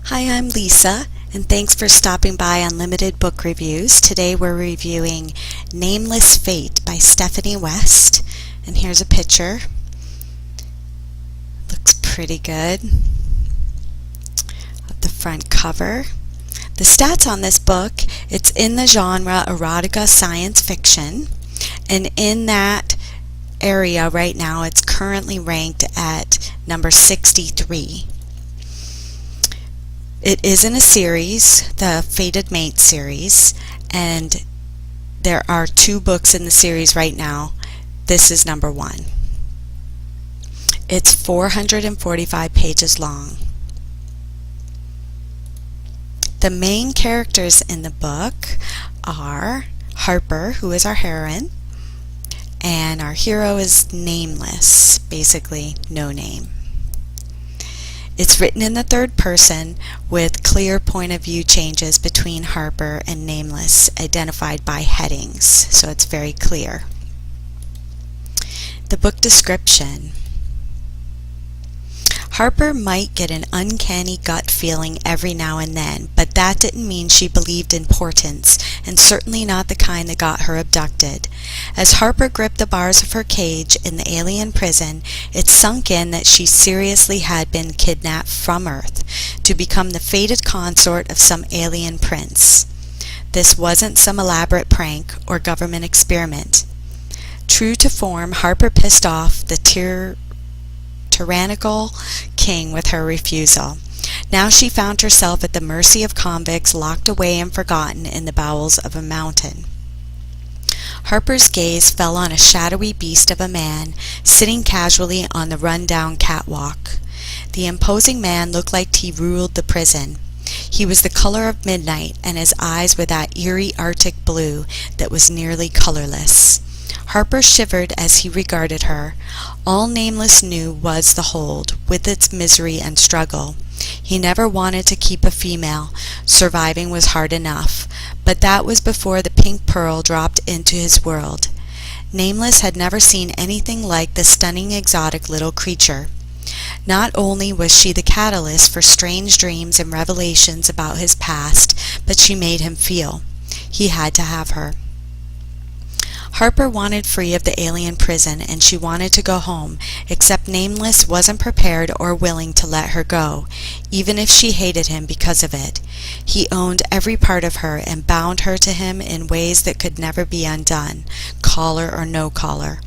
Hi, I'm Lisa, and thanks for stopping by Unlimited Book Reviews. Today we're reviewing Nameless Fate by Stephanie West, and here's a picture. Looks pretty good. Of the front cover. The stats on this book, it's in the genre erotica science fiction, and in that area right now it's currently ranked at number 63. It is in a series, the Fated Mate series, and there are 2 books in the series right now. This is number 1. It's 445 pages long. The main characters in the book are Harper, who is our heroine, and our hero is Nameless, basically no name. It's written in the third person with clear point of view changes between Harper and Nameless identified by headings, so it's very clear. The book description. Harper might get an uncanny gut feeling every now and then, but that didn't mean she believed in portents, and certainly not the kind that got her abducted. As Harper gripped the bars of her cage in the alien prison, it sunk in that she seriously had been kidnapped from Earth to become the fated consort of some alien prince. This wasn't some elaborate prank or government experiment. True to form, Harper pissed off the tyrannical king with her refusal. Now she found herself at the mercy of convicts locked away and forgotten in the bowels of a mountain. Harper's gaze fell on a shadowy beast of a man sitting casually on the run-down catwalk. The imposing man looked like he ruled the prison. He was the color of midnight, and his eyes were that eerie Arctic blue that was nearly colorless. Harper shivered as he regarded her. All Nameless knew was the hold, with its misery and struggle. He never wanted to keep a female. Surviving was hard enough, but that was before the pink pearl dropped into his world. Nameless had never seen anything like the stunning exotic little creature. Not only was she the catalyst for strange dreams and revelations about his past, but she made him feel. He had to have her. Harper wanted free of the alien prison, and she wanted to go home, except Nameless wasn't prepared or willing to let her go, even if she hated him because of it. He owned every part of her and bound her to him in ways that could never be undone, collar or no collar.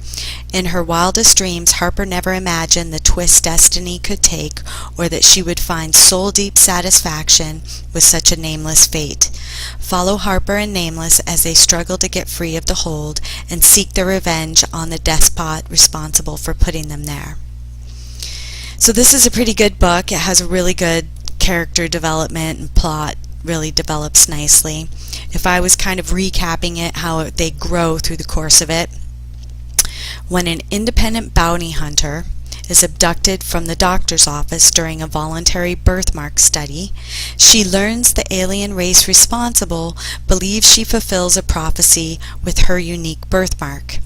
In her wildest dreams, Harper never imagined the twist destiny could take, or that she would find soul-deep satisfaction with such a nameless fate. Follow Harper and Nameless as they struggle to get free of the hold and seek their revenge on the despot responsible for putting them there. So this is a pretty good book. It has a really good character development, and plot really develops nicely. If I was kind of recapping it, how they grow through the course of it. When an independent bounty hunter is abducted from the doctor's office during a voluntary birthmark study, she learns the alien race responsible believes she fulfills a prophecy with her unique birthmark.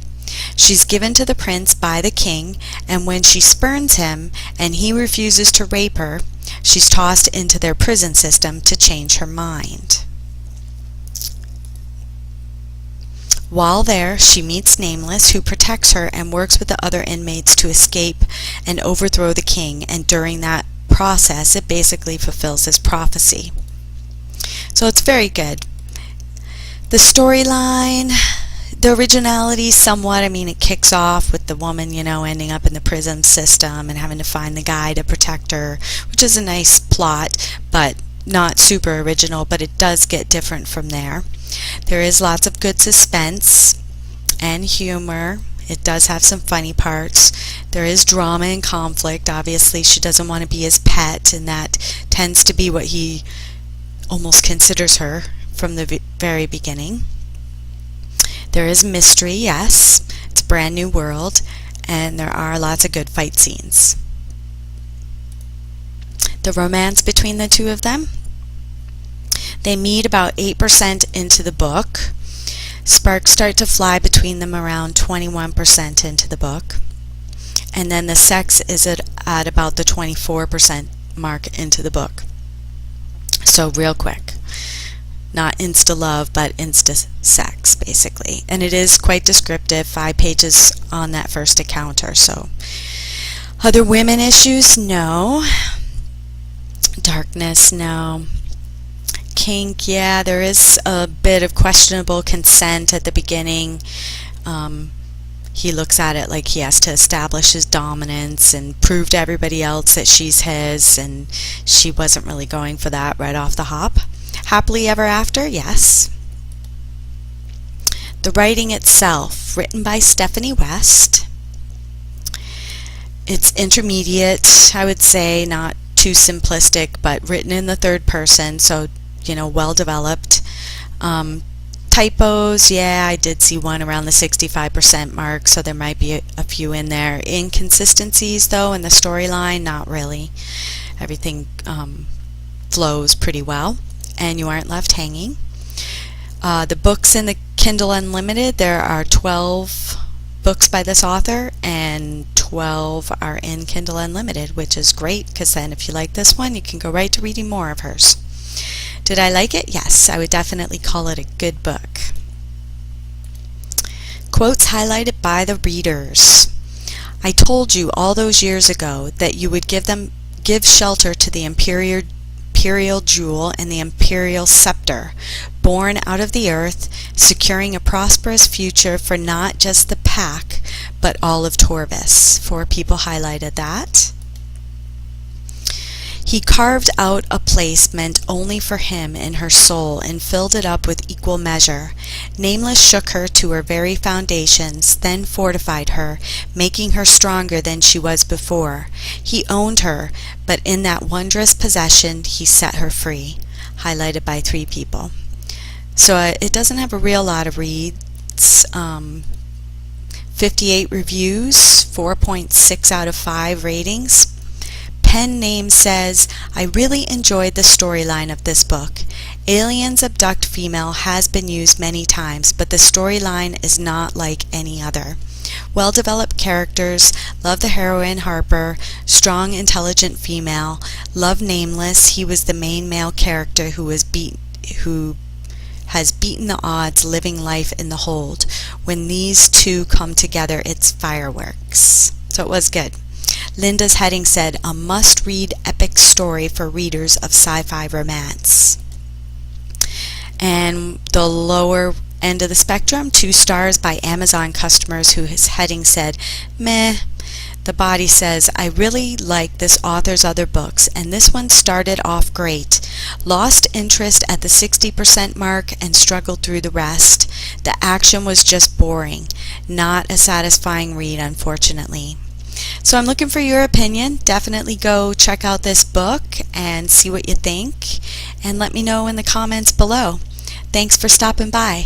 She's given to the prince by the king, and when she spurns him and he refuses to rape her, she's tossed into their prison system to change her mind. While there, she meets Nameless, who protects her and works with the other inmates to escape and overthrow the king, and during that process, it basically fulfills his prophecy. So it's very good. The storyline, the originality somewhat, it kicks off with the woman, ending up in the prison system and having to find the guy to protect her, which is a nice plot, but not super original, but it does get different from there. There is lots of good suspense and humor. It does have some funny parts. There is drama and conflict. Obviously, she doesn't want to be his pet, and that tends to be what he almost considers her from the very beginning. There is mystery, yes. It's a brand new world, and there are lots of good fight scenes. The romance between the two of them. They meet about 8% into the book. Sparks start to fly between them around 21% into the book. And then the sex is at about the 24% mark into the book. So real quick. Not insta-love, but insta-sex, basically. And it is quite descriptive, 5 pages on that first encounter. So, other women issues? No. Darkness? No. Kink? Yeah, there is a bit of questionable consent at the beginning. He looks at it like he has to establish his dominance and prove to everybody else that she's his, and she wasn't really going for that right off the hop. Happily ever after? Yes. The writing itself, written by Stephanie West. It's intermediate, I would say, not too simplistic, but written in the third person, so, well developed. Typos, yeah, I did see one around the 65% mark, so there might be a few in there. Inconsistencies, though, in the storyline, not really. Everything flows pretty well, and you aren't left hanging. The books in the Kindle Unlimited, there are 12 books by this author, and 12 are in Kindle Unlimited, which is great, because then if you like this one, you can go right to reading more of hers. Did I like it? Yes, I would definitely call it a good book. Quotes highlighted by the readers. I told you all those years ago that you would give shelter to the imperial jewel and the imperial scepter, born out of the earth, securing a prosperous future for not just the pack, but all of Torvis. 4 people highlighted that. He carved out a place meant only for him in her soul and filled it up with equal measure. Nameless shook her to her very foundations, then fortified her, making her stronger than she was before. He owned her, but in that wondrous possession he set her free. Highlighted by 3 people. So it doesn't have a real lot of reads. 58 reviews, 4.6 out of 5 ratings. Pen name says, I really enjoyed the storyline of this book. Aliens abduct female has been used many times, but the storyline is not like any other. Well-developed characters, love the heroine Harper, strong, intelligent female, love Nameless, he was the main male character who has beaten the odds living life in the hold. When these two come together, it's fireworks. So it was good. Linda's heading said, a must-read epic story for readers of sci-fi romance. And the lower end of the spectrum, 2 stars by Amazon customers whose heading said, meh. The body says, I really like this author's other books, and this one started off great. Lost interest at the 60% mark and struggled through the rest. The action was just boring. Not a satisfying read, unfortunately. So I'm looking for your opinion. Definitely go check out this book and see what you think, and let me know in the comments below. Thanks for stopping by.